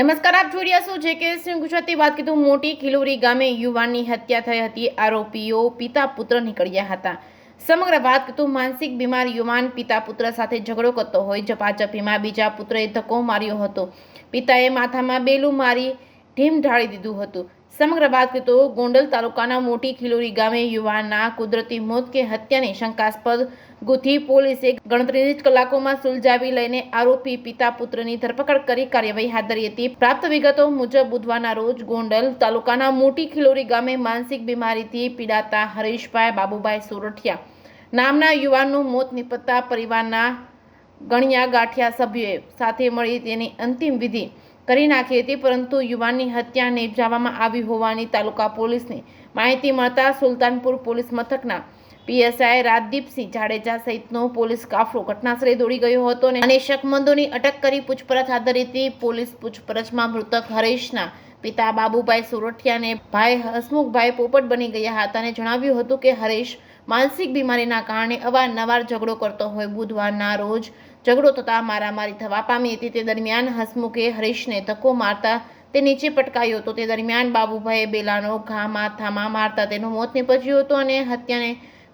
નમસ્કાર, આપ જોઈ રહ્યા છો JKS ન્યૂઝ ગુજરાતી. વાત કીધું મોટી ખીલોરી ગામે યુવાનની હત્યા થઈ હતી. આરોપીઓ પિતા પુત્ર નીકળ્યા હતા. સમગ્ર વાત કીધું માનસિક બીમાર યુવાન પિતા પુત્ર સાથે ઝઘડો કરતો હોય ઝપાઝપીમાં બીજા પુત્રએ ધક્કો માર્યો હતો. પિતાએ માથામાં બેલું મારી ઢીમ ઢાળી દીધું હતું. સમગ્ર વાત કીધું ગોંડલ તાલુકાના મોટી ખીલોરી ગામે યુવાનના કુદરતી મોત કે હત્યાની શંકાસ્પદ ગુથી પોલીસે ગણતરીની જ કલાકોમાં સુલઝાવી લઈને આરોપી પિતા પુત્રની ધરપકડ કરી કાર્યવાહી હાથ ધરી હતી. પ્રાપ્ત વિગતો મુજબ બુધવારના રોજ ગોંડલ તાલુકાના મોટી ખીલોરી ગામે માનસિક બીમારીથી પીડાતા હરેશભાઈ બાબુભાઈ સોરઠિયા નામના યુવાનનું મોત નિપજતા પરિવારના ગણ્યા ગાંઠિયા સભ્યોએ સાથે મળી તેની અંતિમ વિધિ કરી નાખી હતી. પરંતુ યુવાનની હત્યા નિપજાવવામાં આવી હોવાની તાલુકા પોલીસને માહિતી મળતા સુલતાનપુર પોલીસ મથકના PSI રાજદીપસિંહ જાડેજા સહિતનો પોલીસ કાફલો ઘટનાસ્થળે દોડી ગયો હતો અને શકમંદોની અટક કરી પૂછપરછ હાથ ધરી હતી. પોલીસ પૂછપરછમાં મૃતક હરેશના પિતા બાબુભાઈ સોરઠિયાને ભાઈ હસમુખભાઈ પોપટ બની ગયા હતા અને જણાવ્યું હતું કે હરેશ માનસિક બીમારીના કારણે અવારનવાર ઝઘડો કરતો હોય. બુધવારના રોજ ઝઘડો થતા મારામારી થવા પામી હતી. તે દરમિયાન હસમુખે હરેશને ધક્કો મારતા તે નીચે પટકાયો હતો. તે દરમિયાન બાબુભાઈએ બેલાનો ઘા માથામાં મારતા તેનું મોત નીપજ્યું હતું અને હત્યાને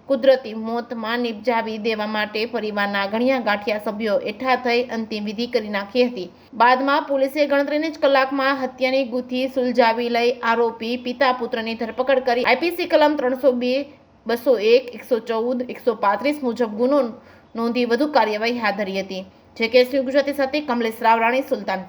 કુદરતી મોતમાં નિપજાવી દેવા માટે પરિવારના ગણ્યા ગાંઠિયા સભ્યો એકઠા થઈ અંતિમ વિધિ કરી નાખી હતી. બાદમાં પોલીસે ગણતરીની જ કલાકમાં હત્યાની ગુથી સુલઝાવી લઈ આરોપી પિતા પુત્રની ધરપકડ કરી IPC કલમ 302, 201, 114, 135 મુજબ ગુનો નોંધી વધુ કાર્યવાહી હાથ ધરી હતી. JKS ન્યૂઝ ગુજરાતી સાથે કમલેશ રાવરાણી, સુલતાન.